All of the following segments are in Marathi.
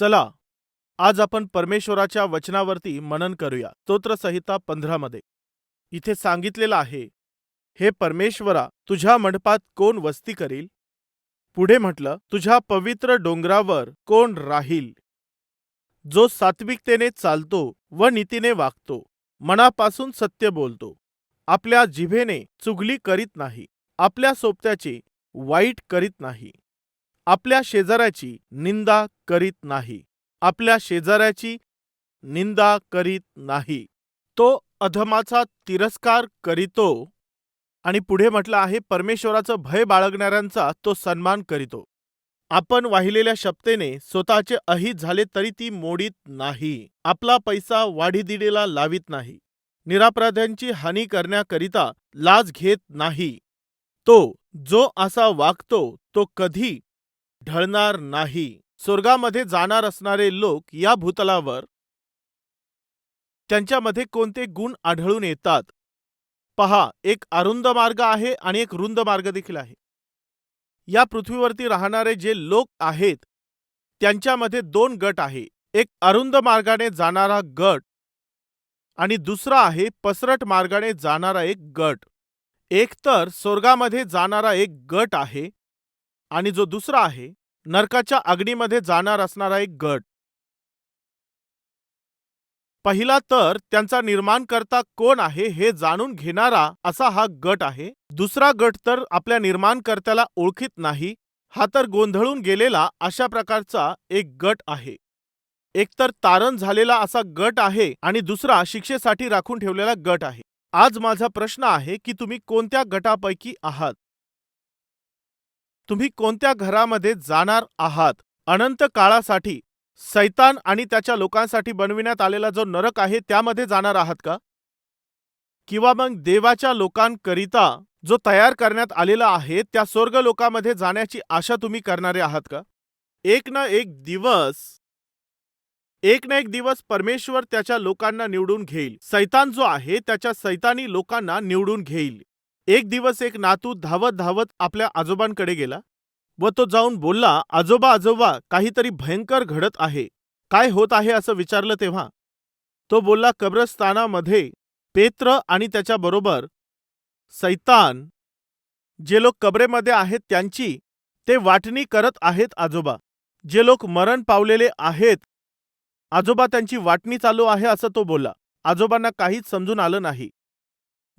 चला आज आपण परमेश्वराच्या वचनावरती मनन करूया. स्तोत्रसंहिता 15 मध्ये इथे सांगितलेलं आहे, हे परमेश्वरा, तुझ्या मंडपात कोण वस्ती करील? पुढे म्हटलं, तुझ्या पवित्र डोंगरावर कोण राहील? जो सात्विकतेने चालतो व नीतीने वागतो, मनापासून सत्य बोलतो, आपल्या जिभेने चुगली करीत नाही, आपल्या सोबत्याचे वाईट करीत नाही, आपल्या शेजाऱ्याची निंदा करीत नाही, आपल्या शेजाऱ्याची निंदा करीत नाही, तो अधमाचा तिरस्कार करीतो. आणि पुढे म्हटलं आहे, परमेश्वराचं भय बाळगणाऱ्यांचा तो सन्मान करीतो. आपण वाहिलेल्या शपथेने स्वतःचे अहित झाले तरी ती मोडीत नाही, आपला पैसा वाढीदिडीला लावित नाही, निरापराध्यांची हानी करण्याकरिता लाज घेत नाही. तो जो असा वागतो तो कधी ढळणार नाही. स्वर्गामध्ये जाणार असणारे लोक या भूतलावर त्यांच्यामध्ये कोणते गुण आढळून येतात? पहा, एक अरुंद मार्ग आहे आणि एक रुंद मार्ग देखील आहे. या पृथ्वीवरती राहणारे जे लोक आहेत त्यांच्यामध्ये दोन गट आहे. एक अरुंद मार्गाने जाणारा गट आणि दुसरा आहे पसरट मार्गाने जाणारा एक गट. एक तर स्वर्गामध्ये जाणारा एक गट आहे आणि जो दुसरा आहे नरकाच्या अग्नीमध्ये जाणार असणारा एक गट. पहिला तर त्यांचा निर्माणकर्ता कोण आहे हे जाणून घेणारा असा हा गट आहे. दुसरा गट तर आपल्या निर्माणकर्त्याला ओळखीत नाही, हा तर गोंधळून गेलेला अशा प्रकारचा एक गट आहे. एकतर तारण झालेला असा गट आहे आणि दुसरा शिक्षेसाठी राखून ठेवलेला गट आहे. आज माझा प्रश्न आहे की तुम्ही कोणत्या गटापैकी आहात? तुम्ही कोणत्या घरामध्ये जाणार आहात? अनंत काळासाठी सैतान आणि त्याच्या लोकांसाठी बनविण्यात आलेला जो नरक आहे त्यामध्ये जाणार आहात का? किंवा मग देवाच्या लोकांकरिता जो तयार करण्यात आलेला आहे त्या स्वर्ग लोकांमध्ये जाण्याची आशा तुम्ही करणारे आहात का? एक ना एक दिवस परमेश्वर त्याच्या लोकांना निवडून घेईल. सैतान जो आहे त्याच्या सैतानी लोकांना निवडून घेईल. एक दिवस एक नातू धावत धावत आपल्या आजोबांकडे गेला व तो जाऊन बोलला, आजोबा आजोबा, काहीतरी भयंकर घडत आहे. काय होत आहे असं विचारलं तेव्हा तो बोलला, कब्रस्तानामध्ये पेत्र आणि त्याच्याबरोबर सैतान जे लोक कब्रेमध्ये आहेत त्यांची ते वाटणी करत आहेत आजोबा. जे लोक मरण पावलेले आहेत आजोबा त्यांची वाटणी चालू आहे असं तो बोलला. आजोबांना काहीच समजून आलं नाही.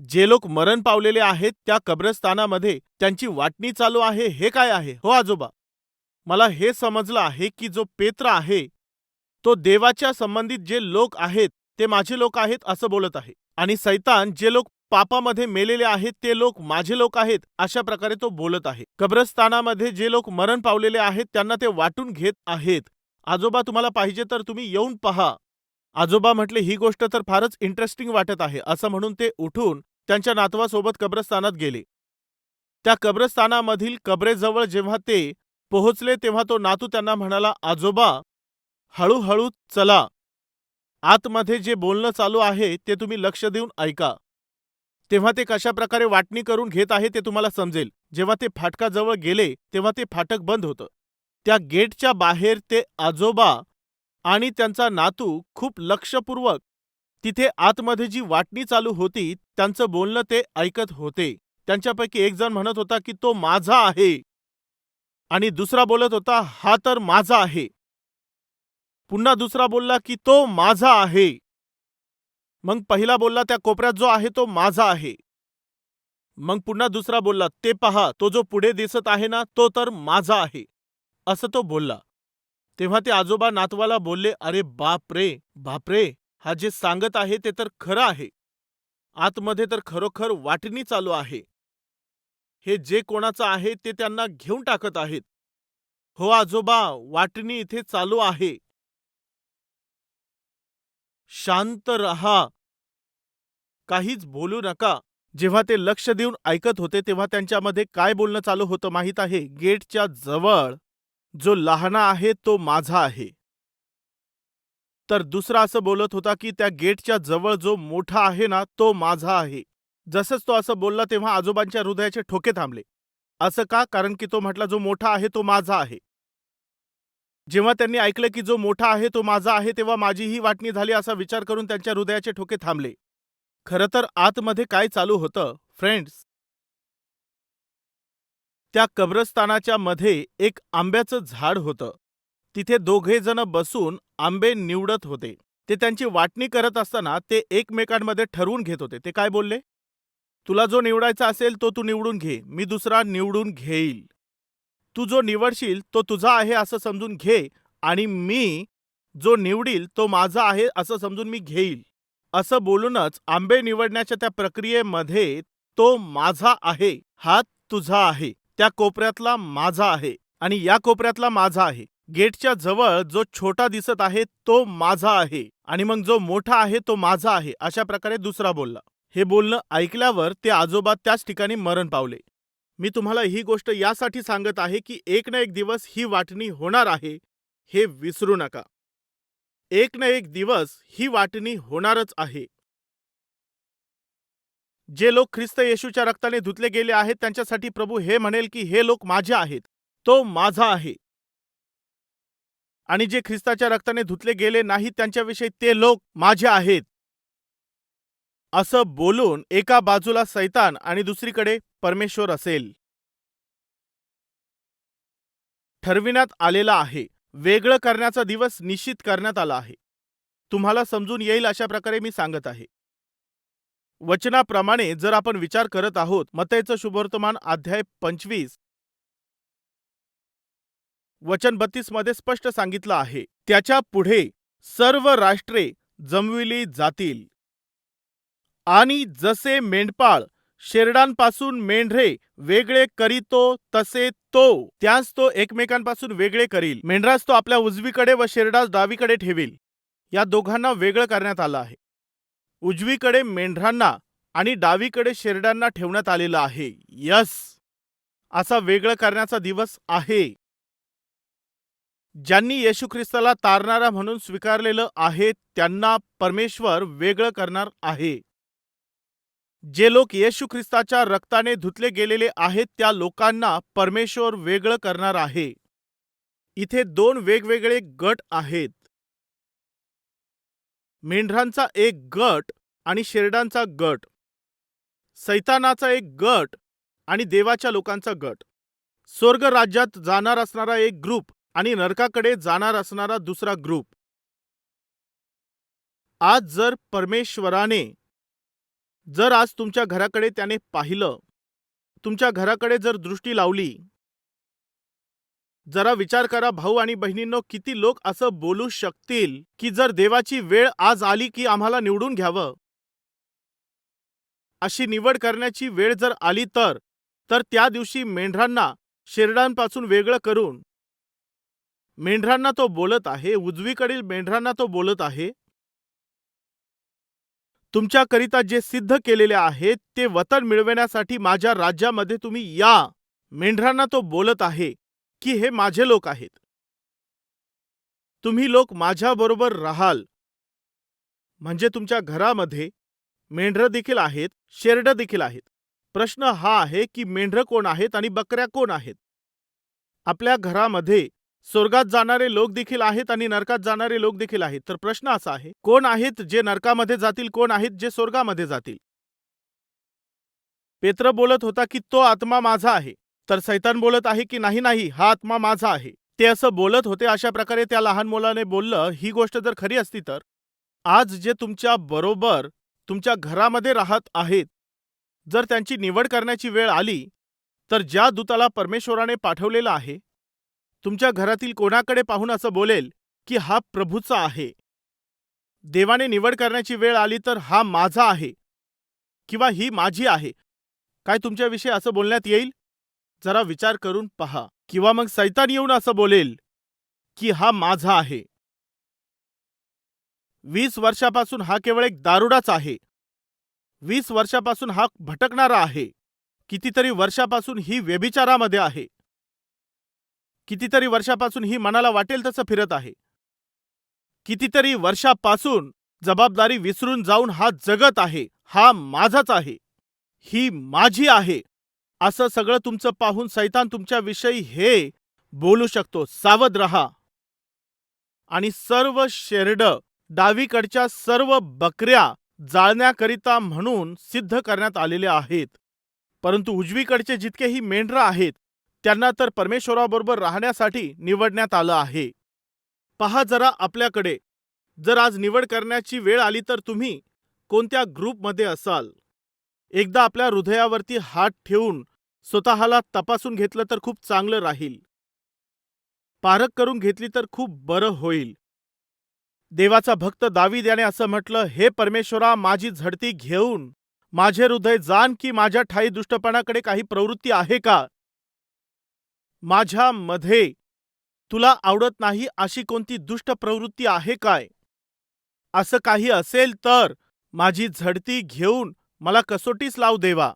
जे लोक मरण पावलेले आहेत त्या कब्रस्तानामध्ये त्यांची वाटणी चालू आहे हे काय आहे? हो आजोबा, मला हे समजलं आहे की जो पेत्र आहे तो देवाच्या संबंधित जे लोक आहेत ते माझे लोक आहेत असं बोलत आहे, आणि सैतान जे लोक पापामध्ये मेलेले आहेत ते लोक माझे लोक आहेत अशा प्रकारे तो बोलत आहे. कब्रस्तानामध्ये जे लोक मरण पावलेले आहेत त्यांना ते वाटून घेत आहेत. आजोबा, तुम्हाला पाहिजे तर तुम्ही येऊन पहा. आजोबा म्हटले, ही गोष्ट तर फारच इंटरेस्टिंग वाटत आहे. असं म्हणून ते उठून त्यांच्या नातवासोबत कब्रस्तानात गेले. त्या कब्रस्तानामधील कबरेजवळ जेव्हा ते पोहोचले तेव्हा तो नातू त्यांना म्हणाला, आजोबा, हळूहळू चला, आतमध्ये जे बोलणं चालू आहे ते तुम्ही लक्ष देऊन ऐका. तेव्हा ते कशा प्रकारे वाटणी करून घेत आहे ते तुम्हाला समजेल. जेव्हा ते फाटकाजवळ गेले तेव्हा ते फाटक बंद होतं. त्या गेटच्या बाहेर ते आजोबा आणि त्यांचा नातू खूप लक्षपूर्वक तिथे आतमध्ये जी वाटणी चालू होती त्यांचं बोलणं ते ऐकत होते. त्यांच्यापैकी एक जण म्हणत होता की तो माझा आहे, आणि दुसरा बोलत होता, हा तर माझा आहे. पुन्हा दुसरा बोलला की तो माझा आहे. मग पहिला बोलला, त्या कोपऱ्यात जो आहे तो माझा आहे. मग पुन्हा दुसरा बोलला, ते पहा, तो जो पुढे दिसत आहे ना तो तर माझा आहे, असं तो बोलला. तेव्हा ते आजोबा नातवाला बोलले, अरे बापरे बापरे, हा जे सांगत आहे ते तर खरं आहे. आतमध्ये तर खरोखर वाटणी चालू आहे. हे जे कोणाचं आहे ते त्यांना घेऊन टाकत आहेत. हो आजोबा, वाटणी इथे चालू आहे. शांत रहा, काहीच बोलू नका. जेव्हा ते लक्ष देऊन ऐकत होते तेव्हा त्यांच्यामध्ये काय बोलणं चालू होतं माहीत आहे? गेटच्या जवळ जो लहाना आहे तो माझा आहे, तर दुसरा असं बोलत होता की त्या गेटच्या जवळ जो मोठा आहे ना तो माझा आहे. जसंच तो असं बोलला तेव्हा आजोबांच्या हृदयाचे ठोके थांबले. असं का? कारण की तो म्हटला, जो मोठा आहे तो माझा आहे. जेव्हा त्यांनी ऐकलं की जो मोठा आहे तो माझा आहे, तेव्हा माझीही वाटणी झाली असा विचार करून त्यांच्या हृदयाचे ठोके थांबले. खरं तर आतमध्ये काय चालू होतं फ्रेंड्स, त्या कब्रस्तानाच्या मध्ये एक आंब्याचं झाड होतं. तिथे दोघे जण बसून आंबे निवडत होते. ते त्यांची वाटणी करत असताना ते एकमेकांमध्ये ठरवून घेत होते. ते काय बोलले? तुला जो निवडायचा असेल तो तू निवडून घे, मी दुसरा निवडून घेईल. तू जो निवडशील तो तुझा आहे असं समजून घे, आणि मी जो निवडील तो माझा आहे असं समजून मी घेईल. असं बोलूनच आंबे निवडण्याच्या त्या प्रक्रियेमध्ये तो माझा आहे, हा तुझा आहे, त्या कोपऱ्यातला माझा आहे आणि या कोपऱ्यातला माझा आहे. गेटच्या जवळ जो छोटा दिसत आहे तो माझा आहे आणि मग जो मोठा आहे तो माझा आहे, अशा प्रकारे दुसरा बोलला. हे बोलणं ऐकल्यावर ते आजोबा त्याच ठिकाणी मरण पावले. मी तुम्हाला ही गोष्ट यासाठी सांगत आहे की एक ना एक दिवस ही वाटणी होणार आहे, हे विसरू नका. एक ना एक दिवस ही वाटणी होणारच आहे. जे लोक ख्रिस्त येशूच्या रक्ताने धुतले गेले आहेत त्यांच्यासाठी प्रभू हे म्हणेल की हे लोक माझे आहेत, तो माझा आहे. आणि जे ख्रिस्ताच्या रक्ताने धुतले गेले नाहीत त्यांच्याविषयी ते लोक माझे आहेत. असं बोलून एका बाजूला सैतान आणि दुसरीकडे परमेश्वर असेल. ठरविण्यात आलेला आहे. वेगळं करण्याचा दिवस निश्चित करण्यात आला आहे. तुम्हाला समजून येईल अशा प्रकारे मी सांगत आहे. वचनाप्रमाणे जर आपण विचार करत आहोत, मत्तईचं शुभवर्तमान अध्याय 25 वचन 32 मध्ये स्पष्ट सांगितलं आहे, त्याच्या पुढे सर्व राष्ट्रे जमविली जातील आणि जसे मेंढपाळ शेरडांपासून मेंढरे वेगळे करीतो तसे त्यास तो एकमेकांपासून वेगळे करील. मेंढरास तो आपल्या उजवीकडे व शेरडास डावीकडे ठेवील. या दोघांना वेगळं करण्यात आलं आहे. उजवीकडे मेंढरांना आणि डावीकडे शेरडांना ठेवण्यात आलेलं आहे. यस, असा वेगळं करण्याचा दिवस आहे. ज्यांनी येशू ख्रिस्ताला तारणारा म्हणून स्वीकारलेलं आहे त्यांना परमेश्वर वेगळं करणार आहे. जे लोक येशू ख्रिस्ताच्या रक्ताने धुतले गेलेले आहेत त्या लोकांना परमेश्वर वेगळं करणार आहे. इथे दोन वेगवेगळे गट आहेत. मेंढरांचा एक गट आणि शेरडांचा गट. सैतानाचा एक गट आणि देवाच्या लोकांचा गट. स्वर्ग राज्यात जाणार असणारा एक ग्रुप आणि नरकाकडे जाणार असणारा दुसरा ग्रुप. आज जर परमेश्वराने आज तुमच्या घराकडे त्याने पाहिलं, तुमच्या घराकडे जर दृष्टी लावली, जरा विचार करा भाऊ आणि बहिणींनो, किती लोक असं बोलू शकतील की जर देवाची वेळ आज आली की आम्हाला निवडून घ्यावं, अशी निवड करण्याची वेळ जर आली तर त्या दिवशी मेंढरांना शेरडांपासून वेगळं करून मेंढरांना तो बोलत आहे, उजवीकडील मेंढरांना तो बोलत आहे, तुमच्याकरिता जे सिद्ध केलेले आहे ते वतन मिळवण्यासाठी माझ्या राज्यामध्ये तुम्ही या. मेंढरांना तो बोलत आहे की हे माझे लोक आहेत, तुम्ही लोक माझ्याबरोबर राहाल. म्हणजे तुमच्या घरामध्ये मेंढरं देखील आहेत, शेरडं देखील आहेत. प्रश्न हा आहे की मेंढरं कोण आहेत आणि बकऱ्या कोण आहेत? आपल्या घरामध्ये स्वर्गात जाणारे लोक देखील आहेत आणि नरकात जाणारे लोक देखील आहेत. तर प्रश्न असा आहे, कोण आहेत जे नरकामध्ये जातील, कोण आहेत जे स्वर्गामध्ये जातील? पेत्र बोलत होता की तो आत्मा माझा आहे, तर सैतान बोलत आहे की नाही नाही, हा आत्मा माझा आहे. ते असं बोलत होते. अशा प्रकारे त्या लहान मुलाने बोललं. ही गोष्ट जर खरी असती तर आज जे तुमच्या बरोबर तुमच्या घरामध्ये राहत आहेत, जर त्यांची निवड करण्याची वेळ आली तर ज्या दूताला परमेश्वराने पाठवलेला आहे तुमच्या घरातील कोणाकडे पाहून असं बोलेल की हा प्रभूचा आहे. देवाने निवड करण्याची वेळ आली तर हा माझा आहे किंवा ही माझी आहे. काय तुमच्याविषयी असं बोलण्यात येईल? जरा विचार करून पहा. किंवा मग सैतान येऊन असं बोलेल की हा माझा आहे. 20 वर्षापासून हा केवळ एक दारुडाच आहे. 20 वर्षापासून हा भटकणारा आहे. कितीतरी वर्षापासून ही व्यभिचारामध्ये आहे. कितीतरी वर्षापासून ही मनाला वाटेल तसं फिरत आहे. कितीतरी वर्षापासून जबाबदारी विसरून जाऊन हा जगत आहे. हा माझाच आहे, ही माझी आहे, असं सगळं तुमचं पाहून सैतान तुमच्याविषयी हे बोलू शकतो. सावध रहा. आणि सर्व शेरडं, डावीकडच्या सर्व बकऱ्या जाळण्याकरिता म्हणून सिद्ध करण्यात आलेले आहेत. परंतु उजवीकडचे जितकेही मेंढरं आहेत त्यांना तर परमेश्वराबरोबर राहण्यासाठी निवडण्यात आलं आहे. पहा जरा आपल्याकडे, जर आज निवड करण्याची वेळ आली तर तुम्ही कोणत्या ग्रुपमध्ये असाल? एकदा आपल्या हृदयावरती हात ठेवून स्वतःला तपासून घेतलं तर खूप चांगलं राहील. पारख करून घेतली तर खूप बरं होईल. देवाचा भक्त दावीद याने असं म्हटलं, हे परमेश्वरा, माझी झडती घेऊन माझे हृदय जाण, की माझ्या ठायी दुष्टपणाकडे काही प्रवृत्ती आहे का? माझ्यामध्ये तुला आवडत नाही अशी कोणती दुष्ट प्रवृत्ती आहे काय? असं काही असेल तर माझी झडती घेऊन मला कसोटीस लाव देवा.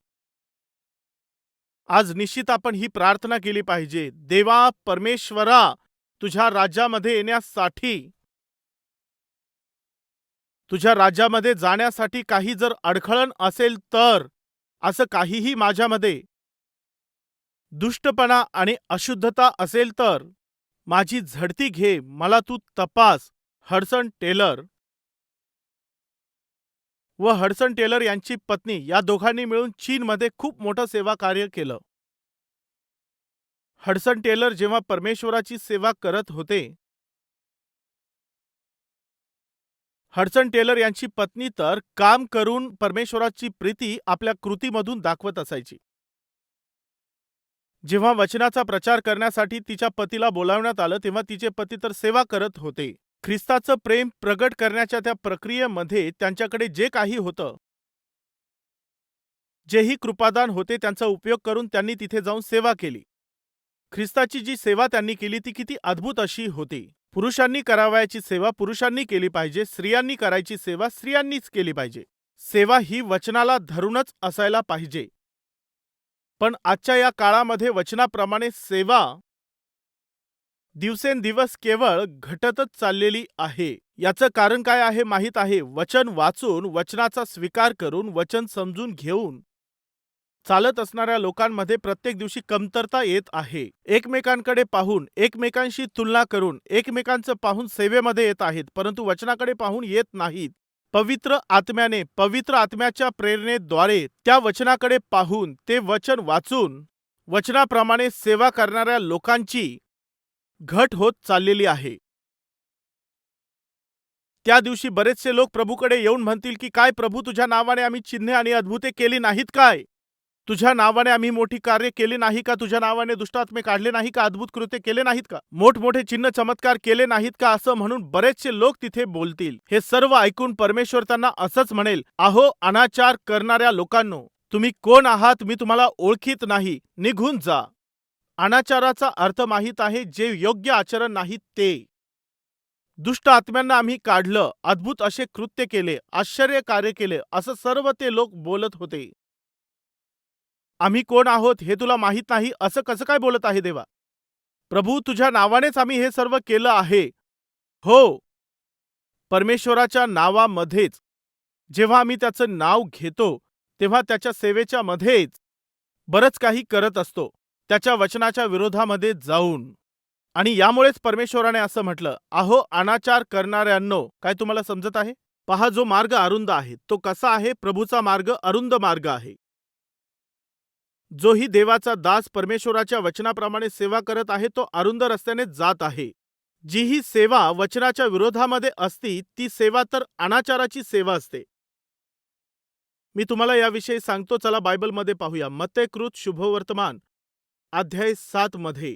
आज निश्चित आपण ही प्रार्थना केली पाहिजे. देवा परमेश्वरा, तुझ्या राज्यामध्ये येण्यासाठी, तुझ्या राज्यामध्ये जाण्यासाठी काही जर अडखळण असेल तर, असं काहीही माझ्यामध्ये दुष्टपणा आणि अशुद्धता असेल तर माझी झडती घे, मला तू तपास. हडसन टेलर व हडसन टेलर यांची पत्नी या दोघांनी मिळून चीनमध्ये खूप मोठं सेवा कार्य केलं. हडसन टेलर जेव्हा परमेश्वराची सेवा करत होते, हडसन टेलर यांची पत्नी तर काम करून परमेश्वराची प्रीती आपल्या कृतीमधून दाखवत असायची. जेव्हा वचनाचा प्रचार करण्यासाठी तिच्या पतीला बोलावण्यात आलं तेव्हा तिचे पती तर सेवा करत होते. ख्रिस्ताचं प्रेम प्रगट करण्याच्या त्या प्रक्रियेमध्ये त्यांच्याकडे जे काही होतं, जेही कृपादान होते, त्यांचा उपयोग करून त्यांनी तिथे जाऊन सेवा केली. ख्रिस्ताची जी सेवा त्यांनी केली ती किती अद्भुत अशी होती. पुरुषांनी करावयाची सेवा पुरुषांनी केली पाहिजे, स्त्रियांनी करायची सेवा स्त्रियांनीच केली पाहिजे. सेवा ही वचनाला धरूनच असायला पाहिजे. पण आजच्या या काळामध्ये वचनाप्रमाणे सेवा दिवसेंदिवस केवळ घटतच चाललेली आहे. याचं कारण काय आहे माहीत आहे? वचन वाचून, वचनाचा स्वीकार करून, वचन समजून घेऊन चालत असणाऱ्या लोकांमध्ये प्रत्येक दिवशी कमतरता येत आहे. एकमेकांकडे पाहून, एकमेकांशी तुलना करून, एकमेकांचं पाहून सेवेमध्ये येत आहेत, परंतु वचनाकडे पाहून येत नाहीत. पवित्र आत्म्याने, पवित्र आत्म्याच्या प्रेरणेद्वारे त्या वचनाकडे पाहून, ते वचन वाचून, वचनाप्रमाणे सेवा करणाऱ्या लोकांची घट होत चाललेली आहे. त्या दिवशी बरेचसे लोक प्रभूकडे येऊन म्हणतील की, काय प्रभू, तुझ्या नावाने आम्ही चिन्हे आणि अद्भुते केली नाहीत काय? तुझ्या नावाने आम्ही मोठी कार्य केली नाही का? तुझ्या नावाने दुष्टात्मे काढले नाही का? अद्भुत कृत्य केले नाहीत का? मोठमोठे चिन्ह चमत्कार केले नाहीत का? असं म्हणून बरेचसे लोक तिथे बोलतील. हे सर्व ऐकून परमेश्वर त्यांना असंच म्हणेल, अहो अनाचार करणाऱ्या लोकांनो, तुम्ही कोण आहात? मी तुम्हाला ओळखीत नाही, निघून जा. अनाचाराचा अर्थ माहीत आहे, जे योग्य आचरण नाही ते. दुष्ट आत्म्यांना आम्ही काढलं, अद्भुत असे कृत्य केले, आश्चर्य कार्य केले, असं सर्व ते लोक बोलत होते. आम्ही कोण आहोत हे तुला माहीत नाही, असं कसं काय बोलत आहे देवा? प्रभू, तुझ्या नावानेच आम्ही हे सर्व केलं आहे. हो, परमेश्वराच्या नावामध्येच जेव्हा आम्ही त्याचं नाव घेतो तेव्हा त्याच्या सेवेच्या मध्येच बरंच काही करत असतो, त्याच्या वचनाच्या विरोधामध्ये जाऊन. आणि यामुळेच परमेश्वराने असं म्हटलं, अहो अनाचार करणाऱ्यांनो. काय तुम्हाला समजत आहे? पहा, जो मार्ग अरुंद आहे तो कसा आहे? प्रभूचा मार्ग अरुंद मार्ग आहे. जोही देवाचा दास परमेश्वराच्या वचनाप्रमाणे सेवा करत आहे तो अरुंद रस्त्याने जात आहे. जी ही सेवा वचनाच्या विरोधामध्ये असती ती सेवा तर अनाचाराची सेवा असते. मी तुम्हाला याविषयी सांगतो, चला बायबलमध्ये पाहूया. मत्तेकृत शुभवर्तमान अध्याय 7 मध्ये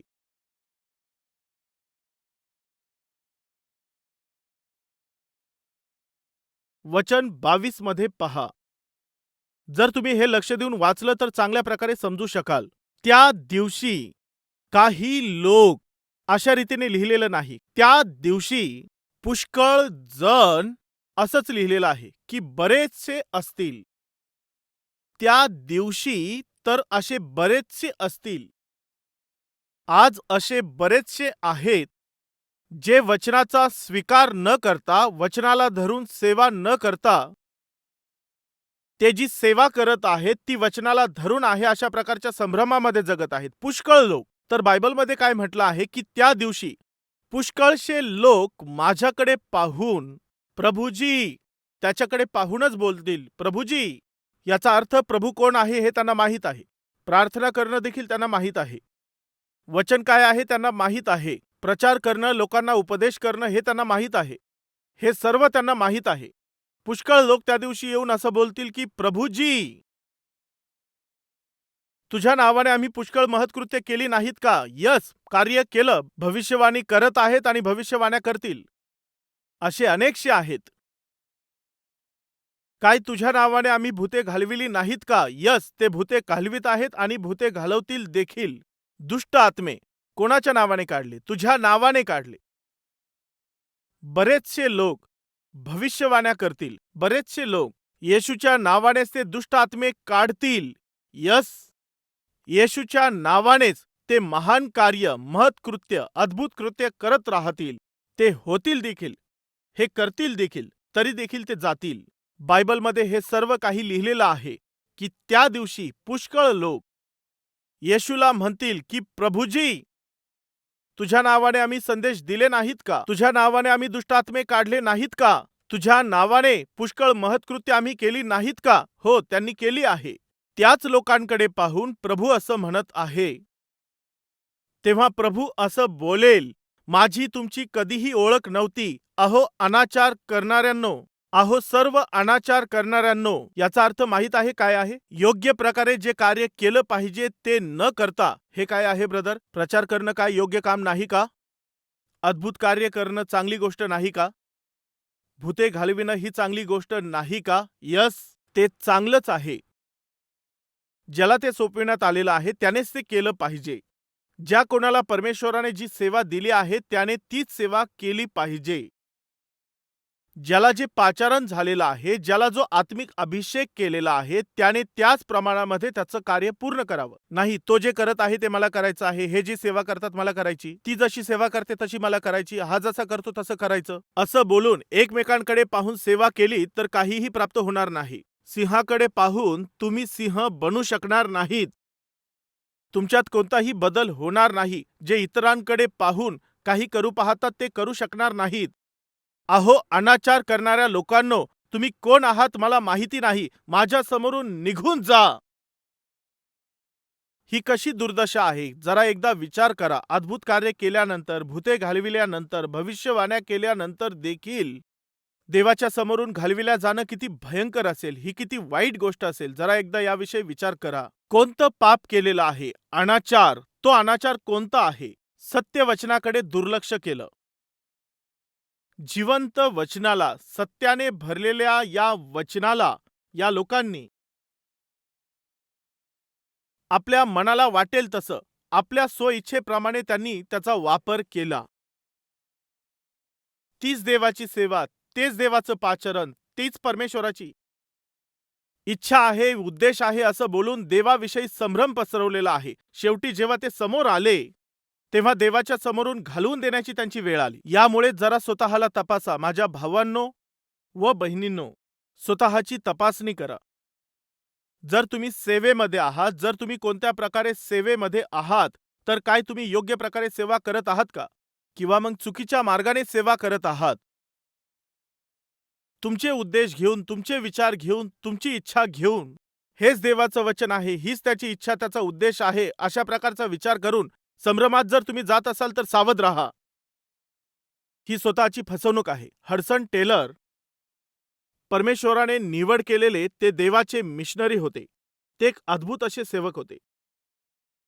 वचन 22 मध्ये पहा. जर तुम्ही हे लक्ष देऊन वाचलं तर चांगल्या प्रकारे समजू शकाल. त्या दिवशी काही लोक, अशा रीतीने लिहिलेलं नाही, त्या दिवशी पुष्कळ जण, असंच लिहिलेलं आहे की बरेचसे असतील. त्या दिवशी तर असे बरेचसे असतील. आज असे बरेचसे आहेत जे वचनाचा स्वीकार न करता, वचनाला धरून सेवा न करता, ते जी सेवा करत आहेत ती वचनाला धरून आहे अशा प्रकारच्या संभ्रमामध्ये जगत आहेत. पुष्कळ लोक. तर बायबलमध्ये काय म्हटलं आहे की त्या दिवशी पुष्कळशे लोक माझ्याकडे पाहून प्रभूजी, त्याच्याकडे पाहूनच बोलतील प्रभूजी. याचा अर्थ प्रभू कोण आहे हे त्यांना माहीत आहे. प्रार्थना करणं देखील त्यांना माहीत आहे. वचन काय आहे त्यांना माहीत आहे. प्रचार करणं, लोकांना उपदेश करणं हे त्यांना माहीत आहे. हे सर्व त्यांना माहीत आहे. पुष्कळ लोक त्या दिवशी येऊन असं बोलतील की प्रभूजी, तुझ्या नावाने आम्ही पुष्कळ महत्कृत्य केली नाहीत का? यस, कार्य केलं. भविष्यवाणी करत आहेत आणि भविष्यवाण्या करतील. असे अनेकसे आहेत. काय तुझ्या नावाने आम्ही भूते घालविली नाहीत का? यस, ते भूते घालवित आहेत आणि भूते घालवतील देखील. दुष्ट आत्मे कोणाच्या नावाने काढले? तुझ्या नावाने काढले. बरेचसे लोक भविष्यवाण्या करतील. बरेचसे लोक येशूच्या नावानेच ते दुष्ट आत्मे काढतील. यस, येशूच्या नावानेच ते महान कार्य, महत्कृत्य, अद्भुत कृत्य करत राहतील. ते होतील देखील, हे करतील देखील, तरी देखील ते जातील. बायबलमध्ये हे सर्व काही लिहिलेलं आहे की त्या दिवशी पुष्कळ लोक येशूला म्हणतील की प्रभूजी, तुझ्या नावाने आम्ही संदेश दिले नाहीत का? तुझ्या नावाने आम्ही दुष्टात्मे काढले नाहीत का? तुझ्या नावाने पुष्कळ महत्कृत्य आम्ही केली नाहीत का? हो, त्यांनी केली आहे. त्याच लोकांकडे पाहून प्रभू असं म्हणत आहे. तेव्हा प्रभू असं बोलेल, माझी तुमची कधीही ओळख नव्हती. अहो अनाचार करणाऱ्यांनो, अहो सर्व अनाचार करणाऱ्यांनो. याचा अर्थ माहित आहे काय आहे? योग्य प्रकारे जे कार्य केलं पाहिजे ते न करता. हे काय आहे ब्रदर? प्रचार करणं काय योग्य काम नाही का? अद्भुत कार्य करणं चांगली गोष्ट नाही का? भूते घालविणं ही चांगली गोष्ट नाही का? यस, ते चांगलंच आहे. ज्याला ते सोपविण्यात आलेलं आहे त्यानेच ते केलं पाहिजे. ज्या कोणाला परमेश्वराने जी सेवा दिली आहे त्याने तीच सेवा केली पाहिजे. ज्याला जे पाचारण झालेलं आहे, ज्याला जो आत्मिक अभिषेक केलेला आहे, त्याने त्याच प्रमाणामध्ये त्याचं कार्य पूर्ण करावं. नाही, तो जे करत आहे ते मला करायचं आहे, हे जी सेवा करतात मला करायची, ती जशी सेवा करते तशी मला करायची, हा जसा करतो तसं करायचं, असं बोलून एकमेकांकडे पाहून सेवा केली तर काहीही प्राप्त होणार नाही. सिंहाकडे पाहून तुम्ही सिंह बनू शकणार नाहीत. तुमच्यात कोणताही बदल होणार नाही. जे इतरांकडे पाहून काही करू पाहतात ते करू शकणार नाहीत. अहो अनाचार करणाऱ्या लोकांनो, तुम्ही कोण आहात मला माहिती नाही. माझ्या समोरून निघून जा. ही कशी दुर्दशा आहे जरा एकदा विचार करा. अद्भुत कार्य केल्यानंतर, भूते घालविल्यानंतर, भविष्यवाण्या केल्यानंतर देखील देवाच्या समोरून घालविल्या जाणं किती भयंकर असेल, ही किती वाईट गोष्ट असेल. जरा एकदा याविषयी विचार करा. कोणतं पाप केलेलं आहे? अनाचार. तो अनाचार कोणता आहे? सत्य वचनाकडे दुर्लक्ष केलं. जिवंत वचनाला, सत्याने भरलेल्या या वचनाला या लोकांनी आपल्या मनाला वाटेल तसं, आपल्या स्वइच्छेप्रमाणे त्यांनी त्याचा वापर केला. तीच देवाची सेवा, तेच देवाचं पाचारण, तीच परमेश्वराची इच्छा आहे, उद्देश आहे असं बोलून देवाविषयी संभ्रम पसरवलेला आहे. शेवटी जेव्हा ते समोर आले तेव्हा देवाच्या समोरून घालवून देण्याची त्यांची वेळ आली. यामुळे जरा स्वतःला तपासा. माझ्या भावांनो व बहिणींनो, स्वतःची तपासणी करा. जर तुम्ही सेवेमध्ये आहात, जर तुम्ही कोणत्या प्रकारे सेवेमध्ये आहात, तर काय तुम्ही योग्य प्रकारे सेवा करत आहात का? किंवा मग चुकीच्या मार्गाने सेवा करत आहात? तुमचे उद्देश घेऊन, तुमचे विचार घेऊन, तुमची इच्छा घेऊन, हेच देवाचं वचन आहे, हीच त्याची इच्छा, त्याचा उद्देश आहे, अशा प्रकारचा विचार करून संभ्रमात जर तुम्ही जात असाल तर सावध राहा. ही स्वतःची फसवणूक आहे. हडसन टेलर परमेश्वराने निवड केलेले ते देवाचे मिशनरी होते. ते एक अद्भुत असे सेवक होते.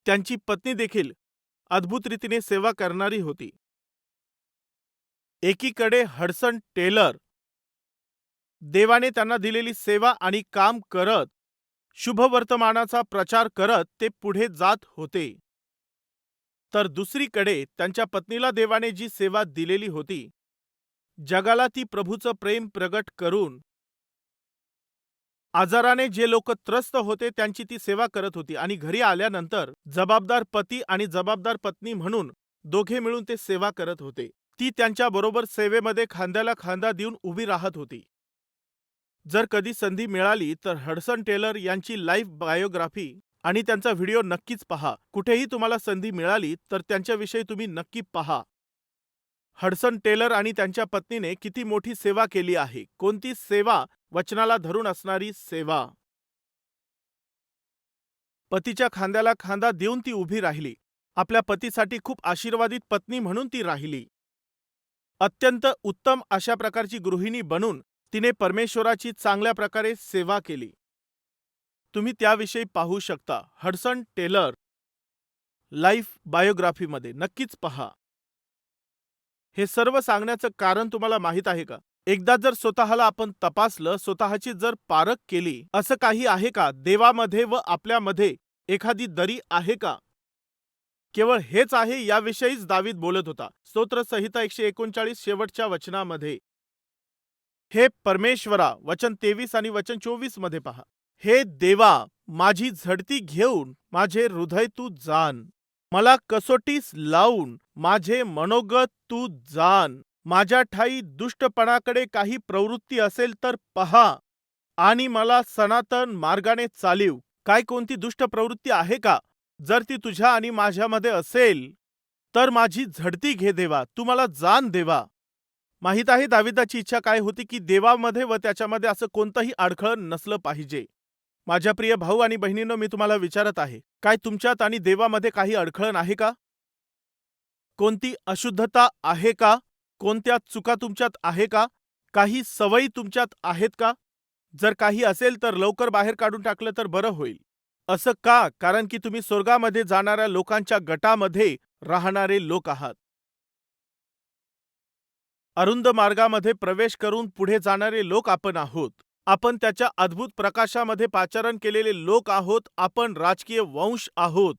त्यांची पत्नी देखील अद्भुत रीतीने सेवा करणारी होती. एकीकडे हडसन टेलर देवाने त्यांना दिलेली सेवा आणि काम करत, शुभवर्तमानाचा प्रचार करत ते पुढे जात होते. तर दुसरीकडे त्यांच्या पत्नीला देवाने जी सेवा दिलेली होती, जगाला ती प्रभूचं प्रेम प्रगट करून आजाराने जे लोक त्रस्त होते त्यांची ती सेवा करत होती. आणि घरी आल्यानंतर जबाबदार पती आणि जबाबदार पत्नी म्हणून दोघे मिळून ते सेवा करत होते. ती त्यांच्या बरोबर सेवेमध्ये खांद्याला खांदा देऊन उभी राहत होती. जर कधी संधी मिळाली तर हडसन टेलर यांची लाईफ बायोग्राफी आणि त्यांचा व्हिडिओ नक्कीच पहा. कुठेही तुम्हाला संधी मिळाली तर त्यांच्याविषयी तुम्ही नक्की पहा. हडसन टेलर आणि त्यांच्या पत्नीने किती मोठी सेवा केली आहे. कोणती सेवा? वचनाला धरून असणारी सेवा. पतीच्या खांद्याला खांदा देऊन ती उभी राहिली. आपल्या पतीसाठी खूप आशीर्वादित पत्नी म्हणून ती राहिली. अत्यंत उत्तम अशा प्रकारची गृहिणी बनून तिने परमेश्वराची चांगल्या प्रकारे सेवा केली. तुम्ही त्याविषयी पाहू शकता हडसन टेलर लाईफ बायोग्राफीमध्ये. नक्कीच पहा. हे सर्व सांगण्याचं कारण तुम्हाला माहित आहे का? एकदा जर स्वतःला आपण तपासलं, स्वतःची जर पारख केली, असं काही आहे का देवामध्ये व आपल्यामध्ये एखादी दरी आहे का? केवळ हेच आहे याविषयीच दावीद बोलत होता. स्तोत्रसंहिता 139 शेवटच्या वचनामध्ये. हे परमेश्वरा, वचन 23 आणि वचन 24 मध्ये पहा. हे देवा, माझी झडती घेऊन माझे हृदय तू जाण. मला कसोटीस लावून माझे मनोगत तू जाण. माझ्या ठाई दुष्टपणाकडे काही प्रवृत्ती असेल तर पहा आणि मला सनातन मार्गाने चालीव. काय कोणती दुष्ट प्रवृत्ती आहे का? जर ती तुझ्या आणि माझ्यामध्ये असेल तर माझी झडती घे देवा, तू मला जाण देवा. माहित आहे दाविदाची इच्छा काय होती? की देवामध्ये व त्याच्यामध्ये असं कोणतंही अडखळण नसलं पाहिजे. माझ्या प्रिय भाऊ आणि बहिणींनो, मी तुम्हाला विचारत आहे, काय तुमच्यात आणि देवामध्ये काही अडखळण आहे का? कोणती अशुद्धता आहे का? कोणत्या चुका तुमच्यात आहे का? काही सवयी तुमच्यात आहेत का? जर काही असेल तर लवकर बाहेर काढून टाकलं तर बरं होईल. असं का? कारण की तुम्ही स्वर्गामध्ये जाणाऱ्या लोकांच्या गटामध्ये राहणारे लोक आहात. अरुंद मार्गामध्ये प्रवेश करून पुढे जाणारे लोक आपण आहोत. आपण त्याच्या अद्भुत प्रकाशामध्ये पाचारण केलेले लोक आहोत. आपण राजकीय वंश आहोत.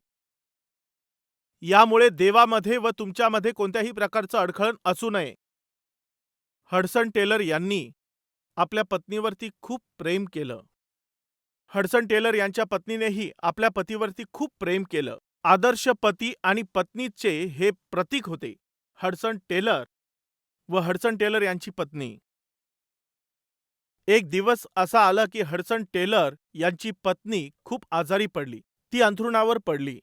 यामुळे देवामध्ये व तुमच्यामध्ये कोणत्याही प्रकारचं अडखळण असू नये. हडसन टेलर यांनी आपल्या पत्नीवरती खूप प्रेम केलं. हडसन टेलर यांच्या पत्नीनेही आपल्या पतीवरती खूप प्रेम केलं. आदर्श पती आणि पत्नीचे हे प्रतीक होते हडसन टेलर व हडसन टेलर यांची पत्नी. एक दिवस असा आला की हडसन टेलर यांची पत्नी खूप आजारी पडली. ती अंथरुणावर पडली.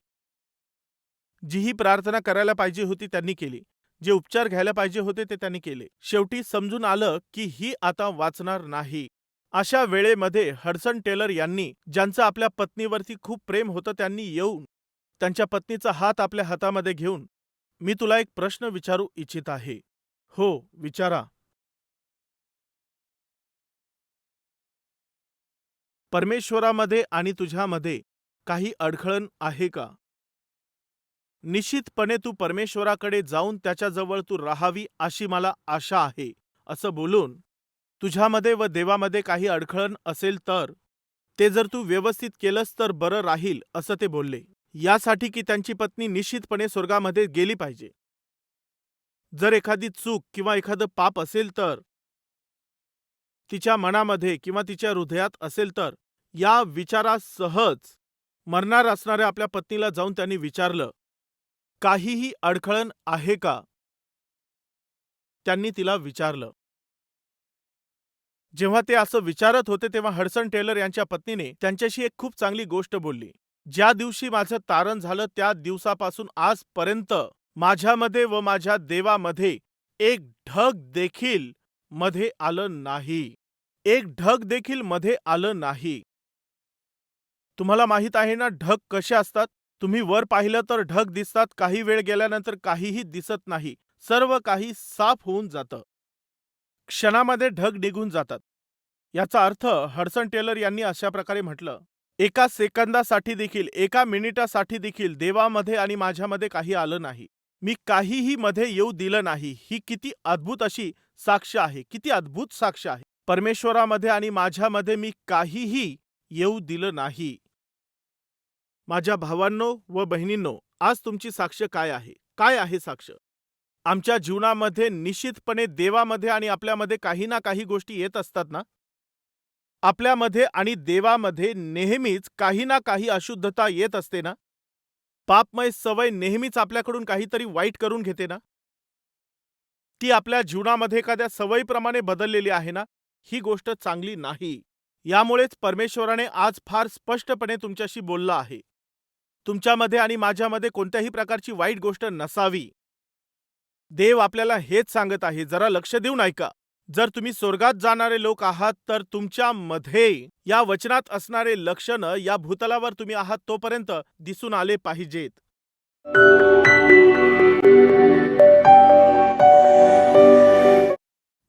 जीही प्रार्थना करायला पाहिजे होती त्यांनी केली. जे उपचार घ्यायला पाहिजे होते ते त्यांनी केले. शेवटी समजून आलं की ही आता वाचणार नाही. अशा वेळेमध्ये हडसन टेलर यांनी, ज्यांचं आपल्या पत्नीवरती खूप प्रेम होतं, त्यांनी येऊन त्यांच्या पत्नीचा हात आपल्या हातामध्ये घेऊन, मी तुला एक प्रश्न विचारू इच्छित आहे. हो, विचारा. परमेश्वरामध्ये आणि तुझ्यामध्ये काही अडखळण आहे का? निश्चितपणे तू परमेश्वराकडे जाऊन त्याच्याजवळ तू राहावी अशी मला आशा आहे, असं बोलून तुझ्यामध्ये व देवामध्ये काही अडखळण असेल तर ते जर तू व्यवस्थित केलंस तर बरं राहील, असं ते बोलले. यासाठी की त्यांची पत्नी निश्चितपणे स्वर्गामध्ये गेली पाहिजे. जर एखादी चूक किंवा एखादं पाप असेल तर तिच्या मनामध्ये किंवा तिच्या हृदयात असेल तर या विचारासहज मरणार असणाऱ्या आपल्या पत्नीला जाऊन त्यांनी विचारलं, काहीही अडखळण आहे का? त्यांनी तिला विचारलं. जेव्हा ते असं विचारत होते तेव्हा हडसन टेलर यांच्या पत्नीने त्यांच्याशी एक खूप चांगली गोष्ट बोलली. ज्या दिवशी माझं तारण झालं त्या दिवसापासून आजपर्यंत माझ्यामध्ये व माझ्या देवामध्ये एक ढग देखील मध्ये आलं नाही. एक ढग देखील मध्ये आलं नाही. तुम्हाला माहित आहे ना ढग कसे असतात? तुम्ही वर पाहिलं तर ढग दिसतात, काही वेळ गेल्यानंतर काहीही दिसत नाही. सर्व काही साफ होऊन जातं. क्षणामध्ये ढग निघून जातात. याचा अर्थ हडसन टेलर यांनी अशा प्रकारे म्हटलं, एका सेकंदासाठी देखील, एका मिनिटासाठी देखील देवामध्ये आणि माझ्यामध्ये काही आलं नाही. मी काहीही मध्ये येऊ दिलं नाही. ही किती अद्भुत अशी साक्ष आहे, किती अद्भुत साक्ष आहे. परमेश्वरामध्ये आणि माझ्यामध्ये मी काहीही येऊ दिलं नाही. माझ्या भावांनो व बहिणींनो, आज तुमची साक्ष काय आहे? काय आहे साक्ष? आमच्या जीवनामध्ये निश्चितपणे देवामध्ये आणि आपल्यामध्ये काही ना काही गोष्टी येत असतात ना? आपल्यामध्ये आणि देवामध्ये नेहमीच काही ना काही अशुद्धता येत असते ना? पापमय सवय नेहमीच आपल्याकडून काहीतरी वाईट करून घेते ना? ती आपल्या जीवनामध्ये एखाद्या सवयीप्रमाणे बदललेली आहे ना? ही गोष्ट चांगली नाही. यामुळेच परमेश्वराने आज फार स्पष्टपणे तुमच्याशी बोलला आहे. तुमच्यामध्ये आणि माझ्यामध्ये कोणत्याही प्रकारची वाईट गोष्ट नसावी. देव आपल्याला हेच सांगत आहे, जरा लक्ष देऊन ऐका. जर तुम्ही स्वर्गात जाणारे लोक आहात, तर तुमच्यामध्ये या वचनात असणारे लक्षणं या भूतलावर तुम्ही आहात तोपर्यंत दिसून आले पाहिजेत.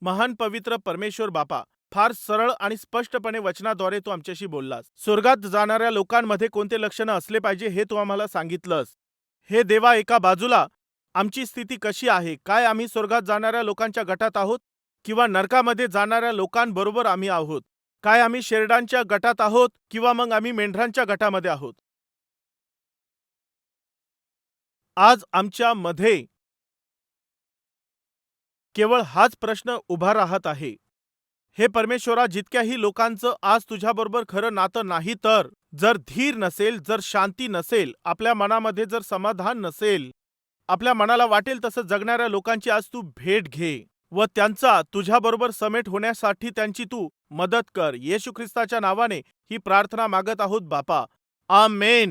महान पवित्र परमेश्वर बापा, फार सरळ आणि स्पष्टपणे वचनाद्वारे तू आमच्याशी बोललास. स्वर्गात जाणाऱ्या लोकांमध्ये कोणते लक्षणं असले पाहिजे हे तू आम्हाला सांगितलंस. हे देवा, एका बाजूला आमची स्थिती कशी आहे, काय आम्ही स्वर्गात जाणाऱ्या लोकांच्या गटात आहोत किंवा नरकामध्ये जाणाऱ्या लोकांबरोबर आम्ही आहोत, काय आम्ही शेरडांच्या गटात आहोत किंवा मग आम्ही मेंढरांच्या गटामध्ये आहोत. आज आमच्या मध्ये केवळ हाच प्रश्न उभा राहत आहे. हे परमेश्वरा, जितक्याही लोकांचं आज तुझ्याबरोबर खरं नातं नाही, तर जर धीर नसेल, जर शांती नसेल, आपल्या मनामध्ये जर समाधान नसेल, आपल्या मनाला वाटेल तसं जगणाऱ्या लोकांची आज तू भेट घे व त्यांचा तुझ्याबरोबर समेट होण्यासाठी त्यांची तू मदत कर. येशू ख्रिस्ताच्या नावाने ही प्रार्थना मागत आहोत बापा. आमेन.